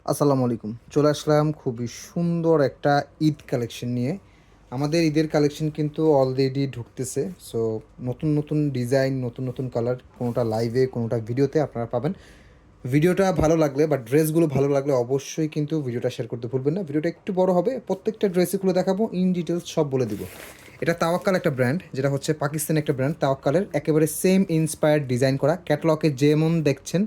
আসসালামু আলাইকুম। চলে আসলাম খুবই সুন্দর একটা ঈদ কালেকশন নিয়ে। আমাদের ঈদের কালেকশন কিন্তু অলরেডি ঢুকতেছে। সো নতুন, নতুন ডিজাইন, নতুন, নতুন কালার কোনোটা লাইভে, কোনোটা ভিডিওতে আপনারা পাবেন। ভিডিওটা ভালো লাগলে বা ড্রেসগুলো ভালো লাগলে অবশ্যই কিন্তু ভিডিওটা শেয়ার করতে ভুলবেন না। ভিডিওটা একটু বড় হবে। প্রত্যেকটা ড্রেসগুলো দেখাবো, ইন ডিটেইলস সব বলে দিব। এটা তাওয়াক্কাল একটা ব্র্যান্ড, যেটা হচ্ছে পাকিস্তানি একটা ব্র্যান্ড। তাওয়াক্কালের একেবারে সেম ইন্সপায়ার্ড ডিজাইন করা। ক্যাটালগে যেমন দেখছেন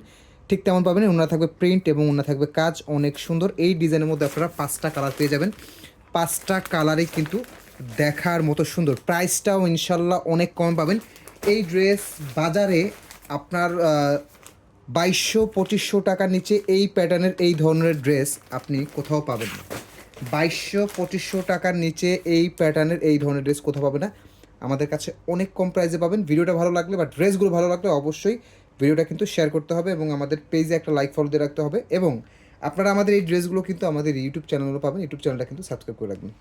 ঠিক তেমন পাবেন। ওনার থাকবে প্রিন্ট এবং ওনার থাকবে কাজ অনেক সুন্দর। এই ডিজাইনের মধ্যে আপনারা 5টা কালার পেয়ে যাবেন। 5টা কালারই কিন্তু দেখার মতো সুন্দর। প্রাইসটাও ইনশাল্লাহ অনেক কম পাবেন। এই ড্রেস বাজারে আপনার 2200-2500 টাকার নিচে এই প্যাটার্নের এই ধরনের ড্রেস আপনি কোথাও পাবেন না। 2200-2500 টাকার নিচে এই প্যাটার্নের এই ধরনের ড্রেস কোথাও পাবেন না। আমাদের কাছে অনেক কম প্রাইসে পাবেন। ভিডিওটা ভালো লাগলে বা ড্রেসগুলো ভালো লাগলে অবশ্যই ভিডিওটা কিন্তু শেয়ার করতে হবে এবং আমাদের পেজে একটা লাইক ফলো দিয়ে রাখতে হবে। এবং আপনারা আমাদের এই ড্রেসগুলো কিন্তু আমাদের ইউটিউব চ্যানেলও পাবেন। ইউটিউব চ্যানেলটা কিন্তু সাবস্ক্রাইব করে রাখবেন।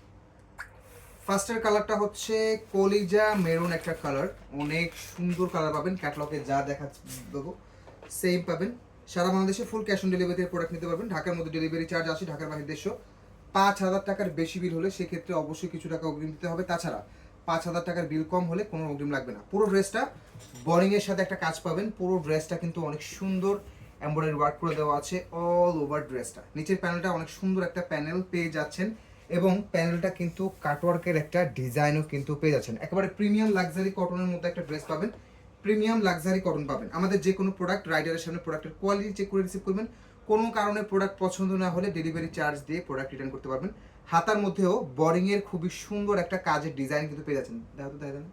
ফার্স্টের কালারটা হচ্ছে কলিজা মেরুন একটা কালার। অনেক সুন্দর কালার পাবেন। ক্যাটালগে যা দেবো সেম পাবেন। সারা বাংলাদেশে ফুল ক্যাশ অন ডেলিভারিতে প্রোডাক্ট নিতে পারবেন। ঢাকার মধ্যে ডেলিভারি চার্জ আসে, ঢাকার বাইরে 5,000 টাকার বেশি বিল হলে সেক্ষেত্রে অবশ্যই কিছু টাকা অগ্রিম দিতে হবে। তাছাড়া 5,000 টাকার বিল কম হলে কোনো অগ্রিম লাগবে না। পুরো ড্রেসটা বোরিংয়ের সাথে একটা কাজ পাবেন। পুরো ড্রেসটা কিন্তু অনেক সুন্দর এমব্রয়ডারি ওয়ার্ক করে দেওয়া আছে অল ওভার ড্রেসটা। নিচের প্যানেলটা অনেক সুন্দর একটা প্যানেল পেয়ে যাচ্ছেন এবং প্যানেলটা কিন্তু কাটওয়ার্কের একটা ডিজাইনও কিন্তু পেয়ে যাচ্ছেন। একেবারে প্রিমিয়াম লাক্সারি কটনের মধ্যে একটা ড্রেস পাবেন। প্রিমিয়াম লাক্সারি কটন পাবেন। আমাদের যে কোনো প্রোডাক্ট রাইডারের সামনে প্রোডাক্টের কোয়ালিটি চেক করে রিসিভ করবেন। কোনো কারণে প্রোডাক্ট পছন্দ না হলে ডেলিভারি চার্জ দিয়ে প্রোডাক্ট রিটার্ন করতে পারবেন। হাতার মধ্যেও বোরিংয়ের খুবই সুন্দর একটা কাজের ডিজাইন কিন্তু পেয়ে যাচ্ছেন। দেখো তো দেখেন,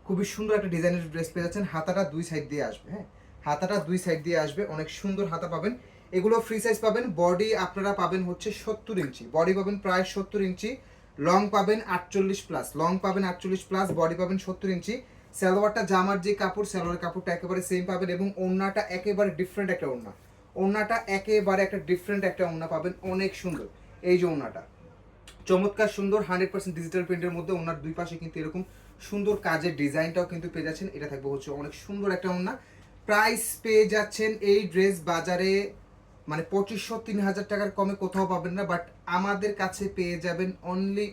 খুবই সুন্দর একটা ডিজাইনের ড্রেস পেয়ে যাচ্ছেন। হাতাটা দুই সাইড দিয়ে আসবে। হ্যাঁ, হাতাটা দুই সাইড দিয়ে আসবে। অনেক সুন্দর হাতা পাবেন। এগুলো ফ্রি সাইজ পাবেন। বডি আপনারা পাবেন হচ্ছে 70 ইঞ্চি, বডি পাবেন প্রায় 70 ইঞ্চি। লং পাবেন 48+, লং পাবেন 48+, বডি পাবেন 70 ইঞ্চি। সালোয়ারটা জামার যে কাপড়, সালোয়ার কাপড়টা একেবারে সেম পাবেন এবং ওড়নাটা একেবারে ডিফারেন্ট একটা ওড়না। ওড়নাটা একেবারে একটা ডিফারেন্ট একটা ওড়না পাবেন, অনেক সুন্দর। এই যে ওড়নাটা চমৎকার সুন্দর 100% ডিজিটাল প্রিন্টের মধ্যে। ওনার দুই পাশে কিন্তু এরকম সুন্দর কাজের ডিজাইনটাও কিন্তু পেয়ে যাচ্ছেন। এটা থাকবে হচ্ছে অনেক সুন্দর একটা ওড়না। প্রাইস পেয়ে যাচ্ছেন এই ড্রেস বাজারে মানে 2500-3000 টাকার কমে কোথাও পাবেন না, বাট আমাদের কাছে পেয়ে যাবেন অনলি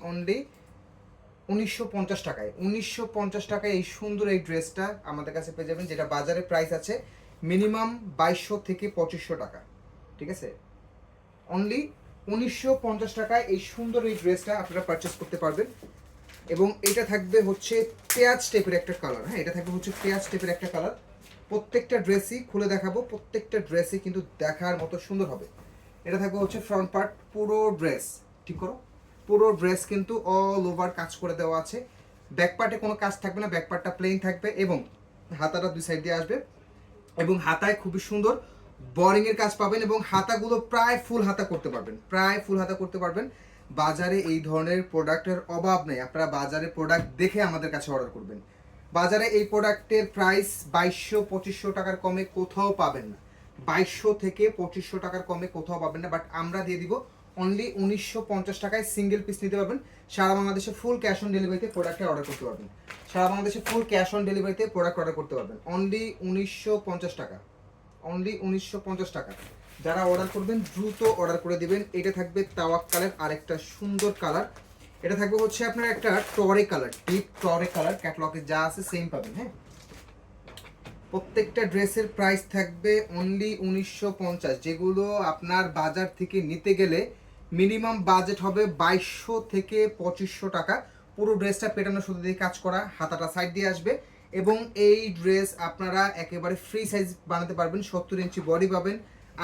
1950 টাকায়। 1950 টাকায় এই সুন্দর এই ড্রেসটা আমাদের কাছে পেয়ে যাবেন, যেটা বাজারে প্রাইস আছে মিনিমাম 2200 থেকে 2500 টাকা। ঠিক আছে, অনলি 1950 টাকায় এই সুন্দর এই ড্রেসটা আপনারা পারচেস করতে পারবেন। এবং এটা থাকবে হচ্ছে পেঁয়াজ টাইপের একটা কালার। হ্যাঁ, এটা থাকবে হচ্ছে পেঁয়াজ টাইপের একটা কালার। প্রত্যেকটা ড্রেসই খুলে দেখাবো, প্রত্যেকটা ড্রেসই কিন্তু দেখার মতো সুন্দর হবে। এটা থাকবে হচ্ছে ফ্রন্ট পার্ট। পুরো ড্রেস ঠিক করো, পুরো ড্রেস কিন্তু অল ওভার কাজ করে দেওয়া আছে। ব্যাক পার্টে কোনো কাজ থাকবে না, ব্যাক পার্টটা প্লেন থাকবে এবং হাতাটা দুই সাইড দিয়ে আসবে এবং হাতায় খুবই সুন্দর বোরিং এর কাজ পাবেন এবং হাতাগুলো প্রায় ফুল হাতা করতে পারবেন, প্রায় ফুল হাতা করতে পারবেন। বাজারে এই ধরনের প্রোডাক্টের অভাব নেই। আপনারা বাজারে প্রোডাক্ট দেখে আমাদের কাছে অর্ডার করবেন। বাজারে এই প্রোডাক্টের প্রাইস 2200-2500 টাকার কমে কোথাও পাবেন না। 2200 থেকে 2500 টাকার কমে কোথাও পাবেন না, বাট আমরা দিয়ে দিব অনলি 1950 টাকায়। সিঙ্গেল পিস নিতে পারবেন। সারা বাংলাদেশে ফুল ক্যাশ অন ডেলিভারিতে প্রোডাক্টে অর্ডার করতে পারবেন। সারা বাংলাদেশে ফুল ক্যাশ অন ডেলিভারিতে প্রোডাক্ট অর্ডার করতে পারবেন অনলি 1950 টাকা। অনলি 1950 টাকা। যারা অর্ডার করবেন দ্রুত অর্ডার করে দিবেন। এটা থাকবে তাওয়াক্কালের আরেকটা সুন্দর কালার। এটা থাকবে হচ্ছে আপনার একটা টরে কালার, ডিপ টরে কালার। ক্যাটালগে যা আছে সেম পাবেন। হ্যাঁ, প্রত্যেকটা ড্রেসের প্রাইস থাকবে অনলি 1950, যেগুলো আপনার বাজার থেকে নিতে গেলে মিনিমাম বাজেট হবে 2200 থেকে 2500 টাকা। পুরো ড্রেসটা পেটানো সুতো দিয়ে কাজ করা, হাতাটা সাইড দিয়ে আসবে এবং এই ড্রেস আপনারা একেবারে ফ্রি সাইজ বানাতে পারবেন। 70 ইঞ্চি বডি পাবেন,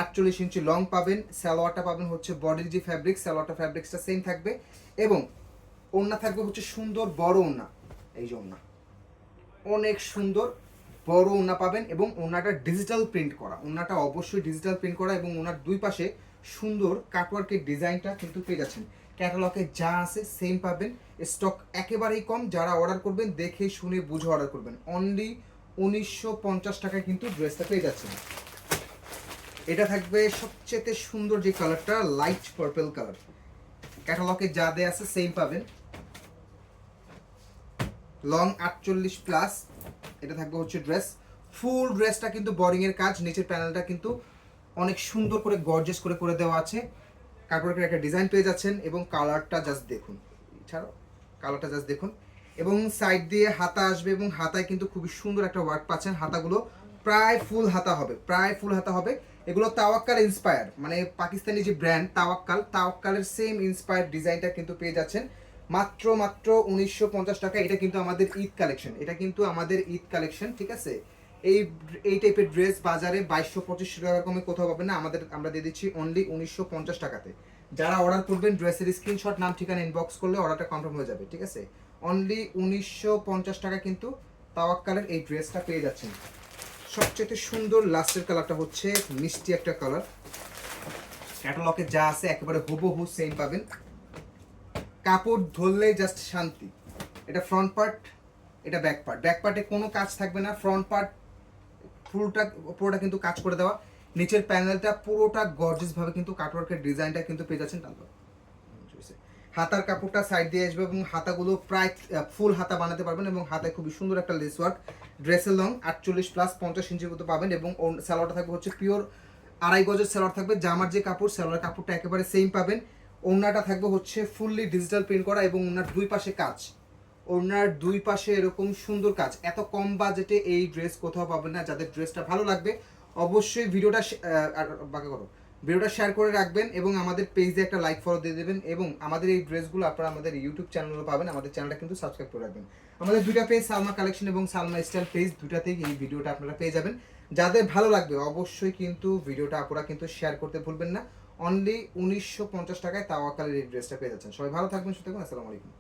48 ইঞ্চি লং পাবেন। সালোয়ারটা পাবেন হচ্ছে বডির যে ফ্যাব্রিক, সালোয়ারটা ফ্যাব্রিক্সটা সেম থাকবে এবং ওড়না থাকবে হচ্ছে সুন্দর বড় ওড়না। এই যে ওড়না অনেক সুন্দর বড় ওড়না পাবেন এবং ওড়নাটা ডিজিটাল প্রিন্ট করা। ওড়নাটা অবশ্যই ডিজিটাল প্রিন্ট করা এবং ওনার দুই পাশে সুন্দর কাটওয়ার্কের ডিজাইনটা কিন্তু পেয়ে যাচ্ছেন। ক্যাটালগে যা আছে সেম পাবেন। স্টক একেবারেই কম। যারা অর্ডার করবেন দেখে শুনে বুঝে অর্ডার করবেন। অনলি 1950 টাকায় কিন্তু ড্রেসটা পেয়ে যাচ্ছেন। এটা থাকবে সবচেয়ে সুন্দর যে কালারটা, লাইট পার্পল কালার। ক্যাটালগে যা দেয়া আছে সেম পাবেন। লং 48+। এটা থাকবে হচ্ছে ড্রেস। ফুল ড্রেসটা কিন্তু বোরিং এর কাজ। নিচের প্যানেলটা কিন্তু অনেক সুন্দর করে গর্জিয়াস করে করে দেওয়া আছে। কাপড়ের একটা ডিজাইন পেয়ে যাচ্ছেন এবং কালারটা জাস্ট দেখুন, এছাড়াও কালারটা জাস্ট দেখুন। এবং সাইড দিয়ে হাতা আসবে এবং হাতায় কিন্তু খুবই সুন্দর একটা ওয়ার্ক পাচ্ছেন। হাতাগুলো প্রায় ফুল হাতা হবে, প্রায় ফুল হাতা হবে। এগুলো তাওয়াক্কাল ইন্সপায়ার, মানে পাকিস্তানি যে ব্র্যান্ড তাওয়াক্কালের সেম ইন্সপায়ার ডিজাইনটা কিন্তু পেয়ে যাচ্ছেন মাত্র 1950 টাকা। এটা কিন্তু আমাদের ঈদ কালেকশন, এটা কিন্তু আমাদের ঈদ কালেকশন, ঠিক আছে। এই এই টাইপের ড্রেস বাজারে 2200-2500 টাকা কমে কোথাও পাবেন না। আমরা দিয়ে দিচ্ছি অনলি 1950 টাকাতে। যারা অর্ডার করবেন ড্রেসের স্ক্রিনশট, নাম ঠিকানা ইনবক্স করলে অর্ডারটা কনফার্ম হয়ে যাবে, ঠিক আছে। অনলি 1950 টাকা কিন্তু তাওয়াক্কালের এই ড্রেসটা পেয়ে যাচ্ছেন। সবচেয়ে সুন্দর লাস্টের কালারটা হচ্ছে মিষ্টি একটা কালার, ক্যাটালগে যা আছে একেবারে হুবহু সেম পাবেন। কাপড় ধরলেই জাস্ট শান্তি। এটা ফ্রন্ট পার্ট, এটা ব্যাক পার্ট। ব্যাক পার্টে কোনো কাজ থাকবে না, ফ্রন্ট পার্ট পুরোটা কিন্তু কাজ করে দেওয়া। নিচের প্যানেলটা পুরোটা গর্জিয়াস ভাবে কিন্তু কাটওয়ার্কের ডিজাইনটা কিন্তু পেয়ে যাচ্ছেন। হাতার কাপড়টা সাইড দিয়ে আসবে এবং হাতাগুলো প্রায় ফুল হাতা বানাতে পারবেন এবং হাতায় খুবই সুন্দর একটা লেস ওয়ার্ক। ড্রেসের লং 48+50 ইঞ্চির মতো পাবেন এবং সালোয়ারটা থাকবে হচ্ছে পিওর 2.5 গজের সালোয়ার থাকবে। জামার যে কাপড়, সালোয়ার কাপড়টা একেবারে সেম পাবেন। ওড়নাটা থাকবে হচ্ছে ফুললি ডিজিটাল প্রিন্ট করা এবং ওড়নার দুই পাশে কাজ, ওড়নার দুই পাশে এরকম সুন্দর কাজ। এত কম বাজেটে এই ড্রেস কোথাও পাবেন না। যাদের ড্রেসটা ভালো লাগবে অবশ্যই ভিডিওটা শেয়ার করে রাখবেন এবং আমাদের পেজে একটা লাইক ফলো দিয়ে দেবেন। এবং আমাদের এই ড্রেসগুলো আপনারা আমাদের ইউটিউব চ্যানেলে পাবেন, আমাদের চ্যানেলটা কিন্তু সাবস্ক্রাইব করে রাখবেন। আমাদের দুইটা পেজ, সালমা কালেকশন এবং সালমা স্টাইল পেজ, দুটাতেই এই ভিডিওটা আপনারা পেয়ে যাবেন। যাদের ভালো লাগবে অবশ্যই কিন্তু ভিডিওটা আপনারা কিন্তু শেয়ার করতে ভুলবেন না। অনলি 1950 টাকায় তাওয়াক্কালের এই ড্রেসটা পেয়ে যাচ্ছেন। সবাই ভালো থাকবেন, সুস্থ থাকবেন, আসসালামু আলাইকুম।